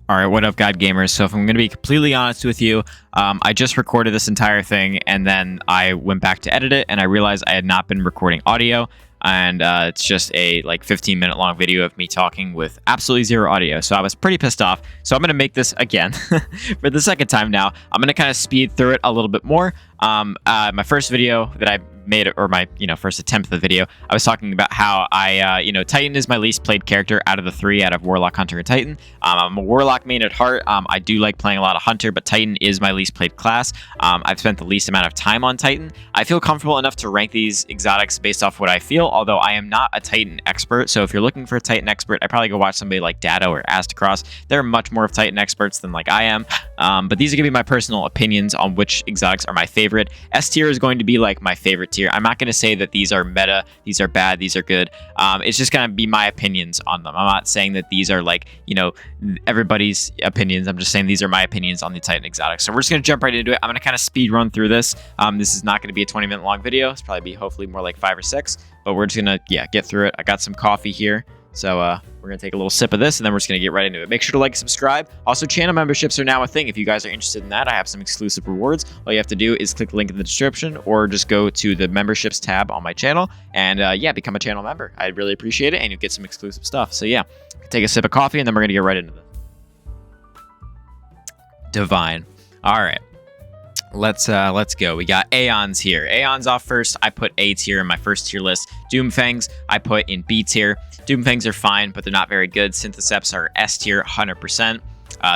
All right, what up, God Gamers? So if I'm going to be completely honest with you, I just recorded this entire thing, and then I went back to edit it, and I realized I had not been recording audio, and it's just a 15-minute long video of me talking with absolutely zero audio. So I was pretty pissed off. So I'm going to make this again for the second time now. I'm going to kind of speed through it a little bit more. My first video that I made, or my first attempt at the video, I was talking about how I Titan is my least played character out of the three, out of Warlock, Hunter, and Titan. I'm a Warlock main at heart. I do like playing a lot of Hunter, but Titan is my least played class. I've spent the least amount of time on Titan. I feel comfortable enough to rank these exotics based off what I feel, although I am not a Titan expert. So if you're looking for a Titan expert, I'd probably go watch somebody like Dado or Astacross. They're much more of Titan experts than I am. But these are going to be my personal opinions on which exotics are my favorite. S tier is going to be my favorite tier. I'm not going to say that these are meta, these are bad, these are good. It's just going to be my opinions on them. I'm not saying that these are everybody's opinions. I'm just saying these are my opinions on the Titan exotics. So we're just going to jump right into it. I'm going to kind of speed run through this. This is not going to be a 20-minute long video. It's probably hopefully more like 5 or 6, but we're just going to get through it. I got some coffee here. So we're going to take a little sip of this, and then we're just going to get right into it. Make sure to like and subscribe. Also, channel memberships are now a thing. If you guys are interested in that, I have some exclusive rewards. All you have to do is click the link in the description, or just go to the memberships tab on my channel and become a channel member. I'd really appreciate it, and you'll get some exclusive stuff. So yeah, take a sip of coffee, and then we're going to get right into this. Divine. All right. Let's go. We got Aeons here. Aeons off first. I put A tier in my first tier list. Doomfangs I put in B tier. Doomfangs are fine, but they're not very good. Syntheseps are S tier, 100%.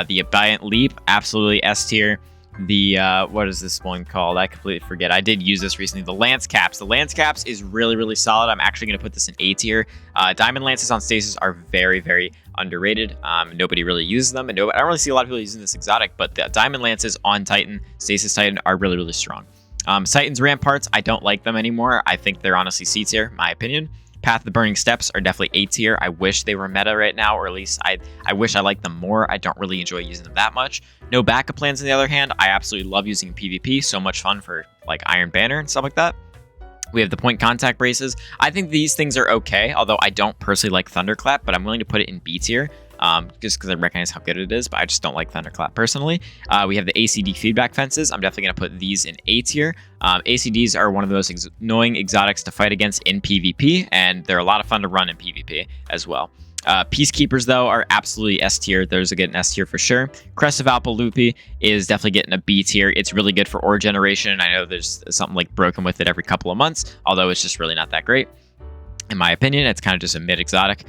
The Abiant Leap, absolutely S tier. The what is this one called? I completely forget. I did use this recently. The Lance Caps. The Lance Caps is really, really solid. I'm actually going to put this in A tier. Diamond Lances on Stasis are very, very underrated. Nobody really uses them, and I don't really see a lot of people using this exotic, but the Diamond Lances on Titan, Stasis Titan, are really, really strong. Titan's Ramparts, I don't like them anymore. I think they're honestly C tier, my opinion. Path of the Burning Steps are definitely A tier. I wish they were meta right now, or at least I wish I liked them more. I don't really enjoy using them that much. No backup plans, on the other hand, I absolutely love using PvP. So much fun for Iron Banner and stuff like that. We have the point contact braces. I think these things are okay, although I don't personally like Thunderclap, but I'm willing to put it in B tier. Just because I recognize how good it is, but I just don't like Thunderclap personally. We have the ACD feedback fences. I'm definitely going to put these in A tier. ACDs are one of the most annoying exotics to fight against in PvP, and they're a lot of fun to run in PvP as well. Peacekeepers, though, are absolutely S tier. Those are getting S tier for sure. Crest of Alpalupi is definitely getting a B tier. It's really good for ore generation. I know there's something broken with it every couple of months, although it's just really not that great. In my opinion, it's kind of just a mid exotic.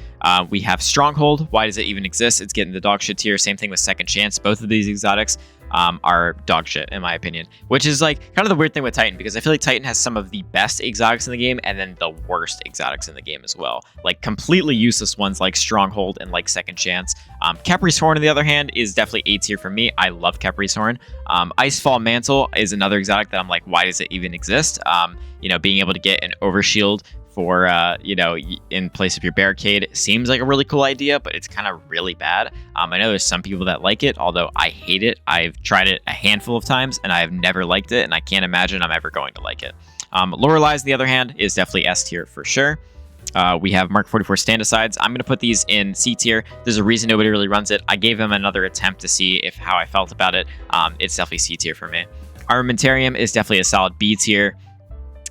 We have Stronghold. Why does it even exist? It's getting the dog shit tier. Same thing with Second Chance. Both of these exotics are dog shit, in my opinion, which is kind of the weird thing with Titan, because I feel like Titan has some of the best exotics in the game and then the worst exotics in the game as well. Completely useless ones like Stronghold and Second Chance. Capri's Horn, on the other hand, is definitely A tier for me. I love Capri's Horn. Icefall Mantle is another exotic that I'm why does it even exist? Being able to get an overshield for in place of your barricade seems like a really cool idea, but it's kind of really bad. I know there's some people that like it, although I hate it. I've tried it a handful of times and I've never liked it, and I can't imagine I'm ever going to like it. Loreley's, on the other hand, is definitely S tier for sure. We have Mark 44 Stand-Asides. I'm going to put these in C tier. There's a reason nobody really runs it. I gave him another attempt to see how I felt about it. It's definitely C tier for me. Armamentarium is definitely a solid B tier.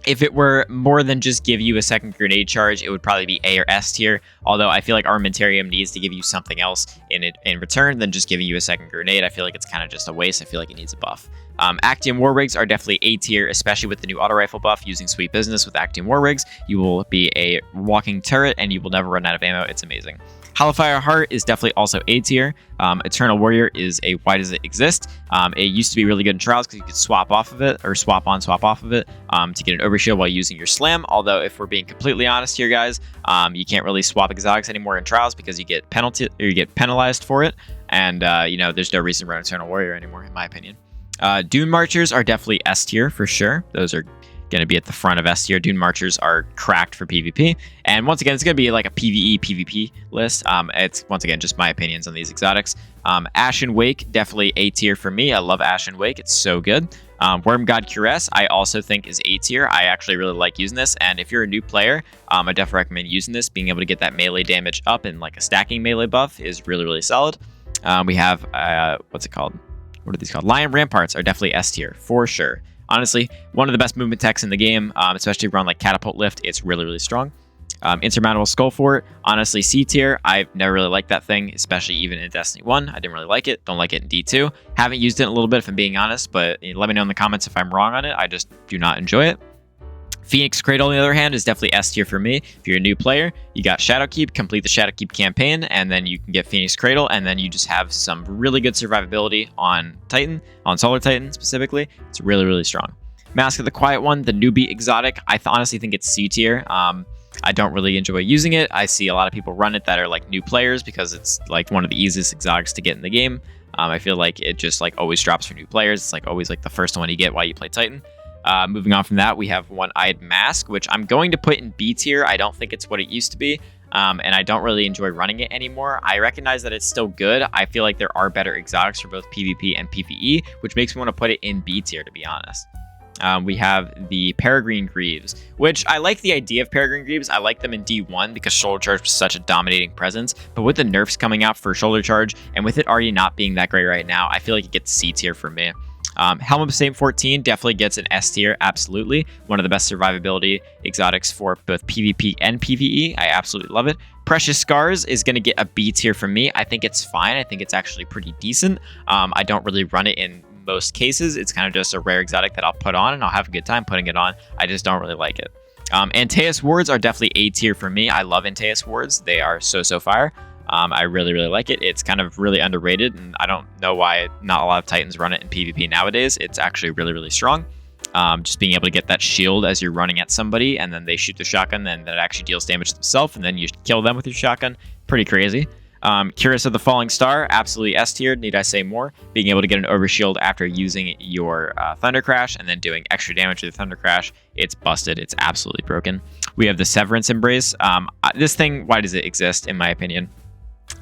If it were more than just give you a second grenade charge, it would probably be A or S tier. Although I feel like Armamentarium needs to give you something else in return than just giving you a second grenade. I feel like it's kind of just a waste. I feel like it needs a buff. Actium War Rigs are definitely A tier, especially with the new auto rifle buff. Using Sweet Business with Actium War Rigs, you will be a walking turret and you will never run out of ammo. It's amazing. Hellfire Heart is definitely also A tier. Eternal Warrior is a why does it exist? It used to be really good in Trials because you could swap off of it, or swap on, swap off of it to get an overshield while using your slam. Although if we're being completely honest here, guys, you can't really swap exotics anymore in Trials because you get penalized for it, and there's no reason to run Eternal Warrior anymore, in my opinion. Dune Marchers are definitely S tier for sure. Those are going to be at the front of S tier. Dune Marchers are cracked for PvP. And once again, it's going to be like a PvE PvP list. It's once again just my opinions on these exotics. Ashen Wake, definitely A tier for me. I love Ashen Wake. It's so good. Worm God Cuirass, I also think is A tier. I actually really like using this. And if you're a new player, I definitely recommend using this. Being able to get that melee damage up and like a stacking melee buff is really, really solid. We have, what's it called? What are these called? Lion Ramparts are definitely S tier for sure. Honestly, one of the best movement techs in the game, especially around like Catapult Lift. It's really, really strong. Insurmountable Skull Fort, honestly C tier. I've never really liked that thing, especially even in Destiny 1. I didn't really like it. Don't like it in D2. Haven't used it in a little bit if I'm being honest, but let me know in the comments if I'm wrong on it. I just do not enjoy it. Phoenix Cradle, on the other hand, is definitely S tier for me. If you're a new player, you got Shadowkeep, complete the Shadowkeep campaign, and then you can get Phoenix Cradle, and then you just have some really good survivability on Titan, on Solar Titan specifically. It's really, really strong. Mask of the Quiet One, the newbie exotic, I honestly think it's C tier. I don't really enjoy using it. I see a lot of people run it that are like new players because it's like one of the easiest exotics to get in the game. I feel like it just like always drops for new players. It's like always like the first one you get while you play Titan. Moving on from that, we have One-Eyed Mask, which I'm going to put in B tier. I don't think it's what it used to be, and I don't really enjoy running it anymore. I recognize that it's still good. I feel like there are better exotics for both PvP and PvE, which makes me want to put it in B tier, to be honest. We have the Peregrine Greaves, which I like the idea of Peregrine Greaves. I like them in D1 because Shoulder Charge was such a dominating presence, but with the nerfs coming out for Shoulder Charge, and with it already not being that great right now, I feel like it gets C tier for me. Helm of Saint 14 definitely gets an S tier, absolutely. One of the best survivability exotics for both PvP and PvE. I absolutely love it. Precious Scars is going to get a B tier from me. I think it's fine. I think it's actually pretty decent. I don't really run it in most cases. It's kind of just a rare exotic that I'll put on, and I'll have a good time putting it on. I just don't really like it. Antaeus Wards are definitely A tier for me. I love Antaeus Wards. They are so fire. I really, really like it. It's kind of really underrated, and I don't know why not a lot of Titans run it in PvP nowadays. It's actually really, really strong. Just being able to get that shield as you're running at somebody, and then they shoot the shotgun, and that actually deals damage to themselves, and then you kill them with your shotgun. Pretty crazy. Curious of the Falling Star, absolutely S tier. Need I say more? Being able to get an overshield after using your Thunder Crash and then doing extra damage with the Thunder Crash, it's busted. It's absolutely broken. We have the Severance Embrace. This thing, why does it exist, in my opinion?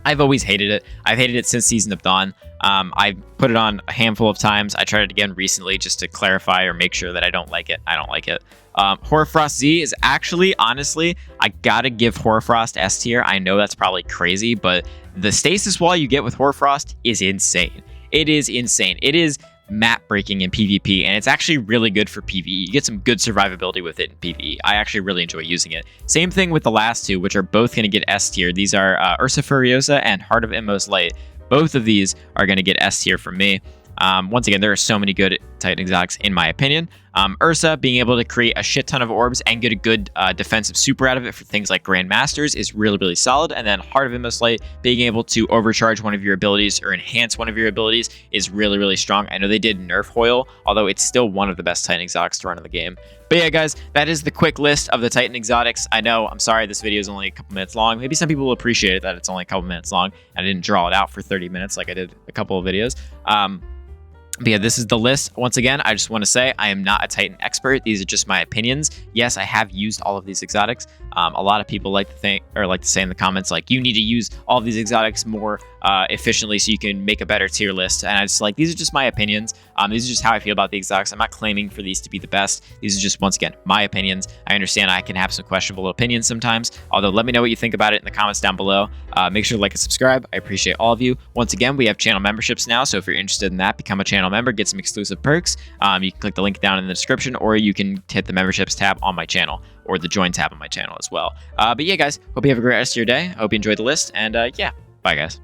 I've always hated it. I've hated it since Season of Dawn. I put it on a handful of times. I tried it again recently just to clarify or make sure that I don't like it. I don't like it. Hoarfrost Z is actually, honestly, I gotta give Hoarfrost S tier. I know that's probably crazy, but the stasis wall you get with Hoarfrost is insane. It is insane. It is map breaking in PvP, and it's actually really good for PvE. You get some good survivability with it in PvE. I actually really enjoy using it. Same thing with the last two, which are both going to get S tier. These are Ursa Furiosa and Heart of Inmost Light. Both of these are going to get S tier from me. Once again, there are so many good Titan exotics in my opinion. Ursa being able to create a shit ton of orbs and get a good defensive super out of it for things like Grandmasters is really, really solid. And then Heart of Inmost Light being able to overcharge one of your abilities or enhance one of your abilities is really, really strong. I know they did nerf Hoyle, although it's still one of the best Titan exotics to run in the game. But yeah, guys, that is the quick list of the Titan exotics. I know, I'm sorry this video is only a couple minutes long. Maybe some people will appreciate it that it's only a couple minutes long. I didn't draw it out for 30 minutes like I did a couple of videos. But yeah, this is the list. Once again, I just want to say I am not a Titan expert. These are just my opinions. Yes, I have used all of these exotics. A lot of people like to think or like to say in the comments, like, you need to use all of these exotics more efficiently so you can make a better tier list. And I just like, these are just my opinions. These are just how I feel about the exotics. I'm not claiming for these to be the best. These are just, once again, my opinions. I understand I can have some questionable opinions sometimes. Although, let me know what you think about it in the comments down below. Make sure to like and subscribe. I appreciate all of you. Once again, we have channel memberships now. So if you're interested in that, become a channel member, get some exclusive perks. You can click the link down in the description, or you can hit the memberships tab on my channel, or the join tab on my channel as well. But yeah, guys, hope you have a great rest of your day. I hope you enjoyed the list, and yeah, bye, guys.